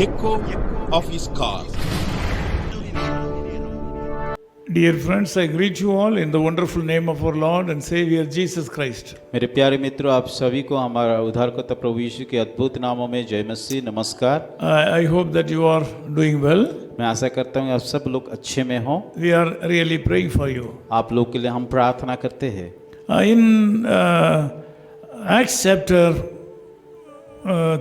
echo of his call. Dear friends, I greet you all in the wonderful name of our Lord and Savior Jesus Christ. मेरे प्यारे मित्रों, आप सभी को हमारा उद्धारकर्ता प्रभु यीशु के अद्भुत नामों में जय मसीह नमस्कार। I hope that you are doing well. मैं आशा करता हूँ आप सब लोग अच्छे में हों। We are really praying for you. आप लोग के लिए हम प्रार्थना करते हैं। In Acts chapter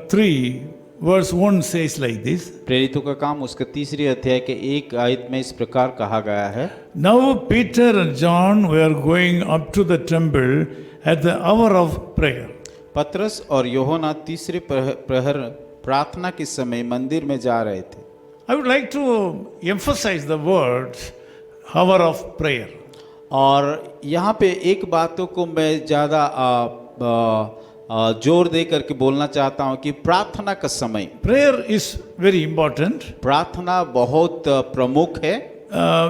3, verse 1 says like this. प्रेरितों का काम उसके तीसरी अध्याय के एक आयत में इस प्रकार कहा गया है। Now Peter and John were going up to the temple at the hour of prayer. पतरस और यूहन्ना तीसरे प्रहर प्रार्थना के समय मंदिर में जा रहे थे। I would like to emphasize the words hour of prayer. और यहाँ पे एक बातों को मैं ज़्यादा जोर दे करके बोलना चाहता हूँ कि प्रार्थना का समय। Prayer is very important. प्रार्थना बहुत प्रमुख है।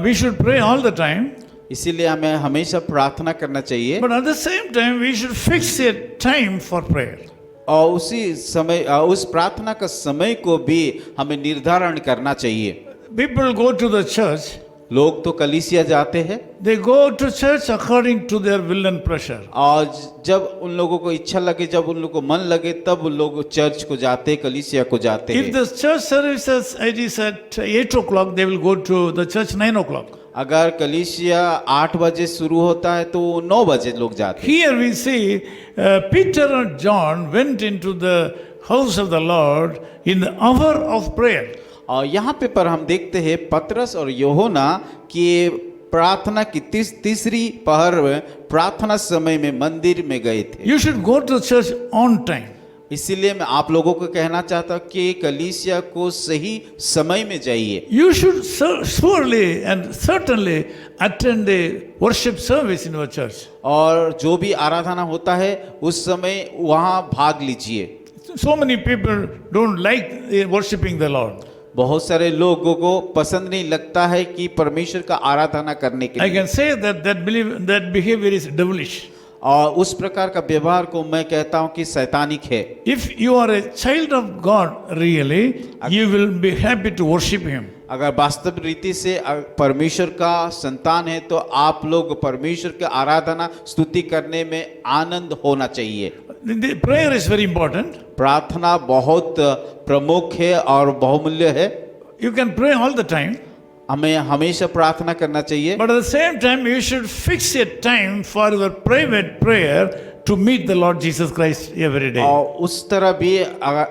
We should pray all the time. इसीलिए हमें हमेशा प्रार्थना करना चाहिए। But at the same time, we should fix a time for prayer. और उसी समय उस प्रार्थना का समय को भी हमें निर्धारण करना चाहिए। People go to the church. लोग तो कलीसिया जाते हैं। They go to church according to their will and pressure. और जब उन लोगों को इच्छा लगे, जब उन लोगों को मन लगे, तब उन लोग चर्च को जाते हैं, कलीसिया को जाते हैं। If the church services it is at 8 o'clock, they will go to the church 9 o'clock. अगर कलीसिया 8 बजे शुरू होता है तो 9 बजे लोग जाते हैं। Here we see Peter and John went into the house of the Lord in the hour of prayer. और यहाँ पे पर हम देखते हैं पतरस और यूहन्ना कि प्रार्थना की तीसरी पहर में प्रार्थना समय में मंदिर में गए थे। You should go to church on time. इसीलिए मैं आप लोगों को कहना चाहता हूँ कि कलीसिया को सही समय में जाइए। You should surely and certainly attend a worship service in your church. और जो भी आराधना होता है उस समय वहाँ भाग लीजिए। So many people don't like worshiping the Lord. बहुत सारे लोगों को पसंद नहीं लगता है कि परमेश्वर का आराधना करने के I लिए। can say that behavior is devilish. और उस प्रकार का व्यवहार को मैं कहता हूँ कि शैतानिक है। If you are a child of God really, you will be happy to worship Him. अगर वास्तव रीति से परमेश्वर का संतान है तो आप लोग परमेश्वर की आराधना स्तुति करने में आनंद होना चाहिए। The prayer is very important. प्रार्थना बहुत प्रमुख है और बहुमूल्य है। You can pray all the time. हमें हमेशा प्रार्थना करना चाहिए। But at the same time, you should fix a time for your private prayer to meet the Lord Jesus Christ every day. और उस तरह भी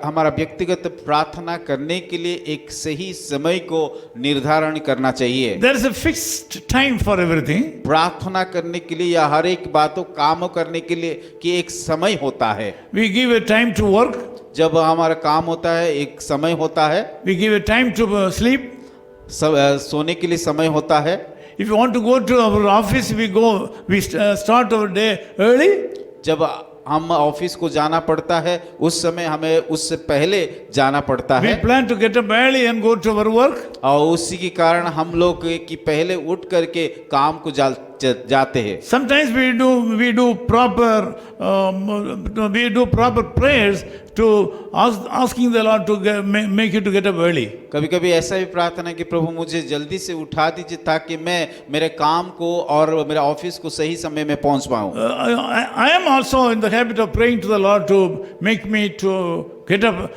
हमारा व्यक्तिगत प्रार्थना करने के लिए एक सही समय को निर्धारण करना चाहिए। There is a fixed time for everything. प्रार्थना करने के लिए या हर एक बातों काम करने के लिए कि एक समय होता है। We give a time to work. जब हमारा काम होता है एक समय होता है। We give a time to sleep. सोने के लिए समय होता है। If you want to go to our office, we start our day early. जब हम ऑफिस को जाना पड़ता है उस समय हमें उससे पहले जाना पड़ता है। We plan to get up early and go to our work. और उसी के कारण हम लोग की पहले उठ करके काम को जाते हैं। Sometimes we do proper prayers to asking the Lord to make you to get up early. कभी-कभी ऐसा भी प्रार्थना कि प्रभु मुझे जल्दी से उठा दीजिए ताकि मैं मेरे काम को और मेरे ऑफिस को सही समय में पहुंच पाऊं। I am also in the habit of praying to the Lord to make me to get up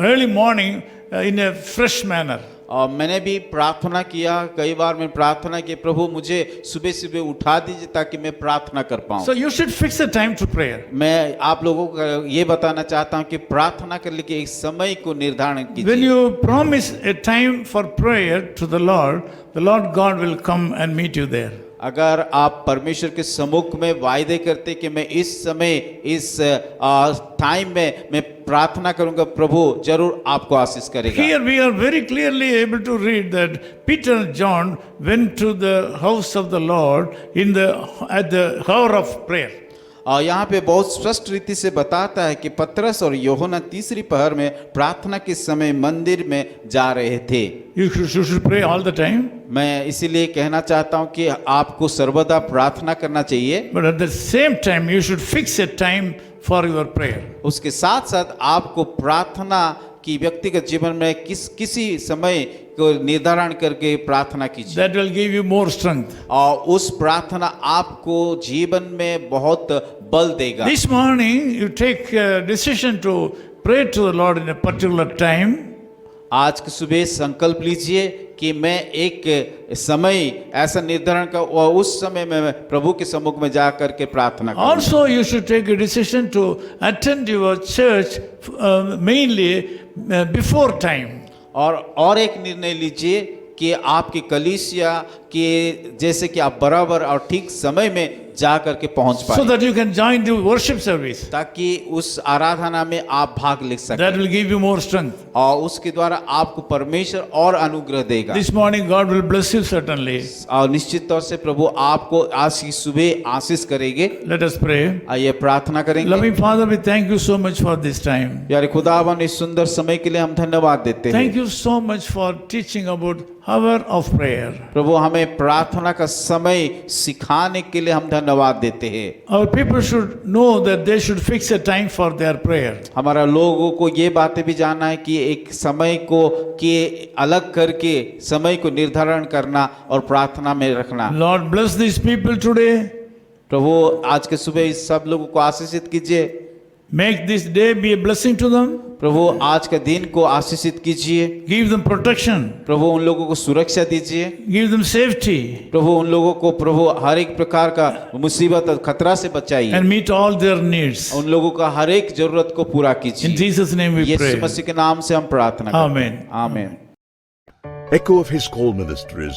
early morning in a fresh manner. और मैंने भी प्रार्थना किया, कई बार मैं प्रार्थना की प्रभु मुझे सुबह सुबह उठा दीजिए ताकि मैं प्रार्थना कर पाऊं। So you should fix a time to prayer. मैं आप लोगों को ये बताना चाहता हूं कि प्रार्थना करने के एक समय को निर्धारण कीजिए। When you promise a time for prayer to the Lord God will come and meet you there. अगर आप परमेश्वर के सम्मुख में वायदे करते कि मैं इस समय इस टाइम में मैं प्रार्थना करूंगा, प्रभु जरूर आपको आशीष करेगा। Here we are very clearly able to read that Peter and John went to the house of the Lord at the hour of prayer. और यहाँ पे बहुत स्पष्ट रीति से बताता है कि पतरस और यूहन्ना तीसरी पहर में प्रार्थना के समय मंदिर में जा रहे थे। You should pray all the time. मैं इसीलिए कहना चाहता हूँ कि आपको सर्वदा प्रार्थना करना चाहिए। But at the same time, you should fix a time for your prayer. उसके साथ साथ आपको प्रार्थना कि व्यक्तिगत जीवन में किसी समय को निर्धारण करके प्रार्थना कीजिए That will give you more strength. और उस प्रार्थना आपको जीवन में बहुत बल देगा। This morning, you take a decision to pray to the Lord in a particular time. आज की सुबह संकल्प लीजिए कि मैं एक समय ऐसा निर्धारण का और उस समय में प्रभु के सम्मुख में जा करके प्रार्थना करूं। Also, you should take a decision to attend your church mainly before time. और एक निर्णय लीजिए कि आपकी कलीसिया के जैसे कि आप बराबर और ठीक समय में जा करके पहुंच So पाए that you can join the worship service. ताकि उस आराधना में आप भाग ले सकें That will give you more strength. और उसके द्वारा आपको परमेश्वर और अनुग्रह देगा। This morning, God will bless you certainly. और निश्चित तौर से प्रभु आपको आज की सुबह आशीष करेंगे। Let us pray. आइए प्रार्थना करेंगे। Loving Father, we thank you so much for this time. प्यारे खुदावन इस सुंदर समय के लिए हम धन्यवाद देते हैं। Thank you so much for teaching about hour of prayer. प्रभु हमें प्रार्थना का समय सिखाने के लिए हम धन्यवाद देते हैं। Our people should know that they should fix a time for their prayer. हमारा लोगों को ये बातें भी जानना है कि एक समय को कि अलग करके समय को निर्धारण करना और प्रार्थना में रखना। Lord, bless these people today. प्रभु आज के सुबह इस सब लोगों को आशीषित कीजिए। Make this day be a blessing to them. प्रभु आज के दिन को आशीषित कीजिए। Give them protection. प्रभु उन लोगों को सुरक्षा दीजिए। Give them safety. प्रभु उन लोगों को प्रभु हर एक प्रकार का मुसीबत और खतरा से बचाइए। And meet all their needs. उन लोगों का हर एक जरूरत को पूरा In कीजिए। Jesus' name we pray. यीशु मसीह के नाम से हम प्रार्थना करते Amen. हैं। आमीन। Echo of His Call Ministries,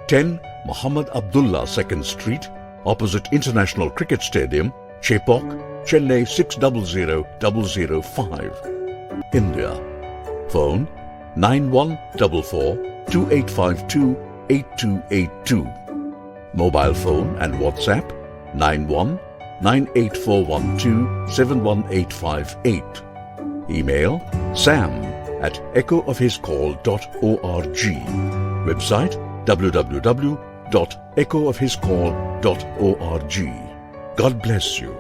10 Muhammad Abdullah 2nd Street, opposite International Cricket Stadium, Chepauk, Chennai 600005, India. Phone 9144-2852-8282. Mobile phone and WhatsApp 91-98412-71858. Email sam@echoofhiscall.org. Website www.echoofhiscall.org. God bless you.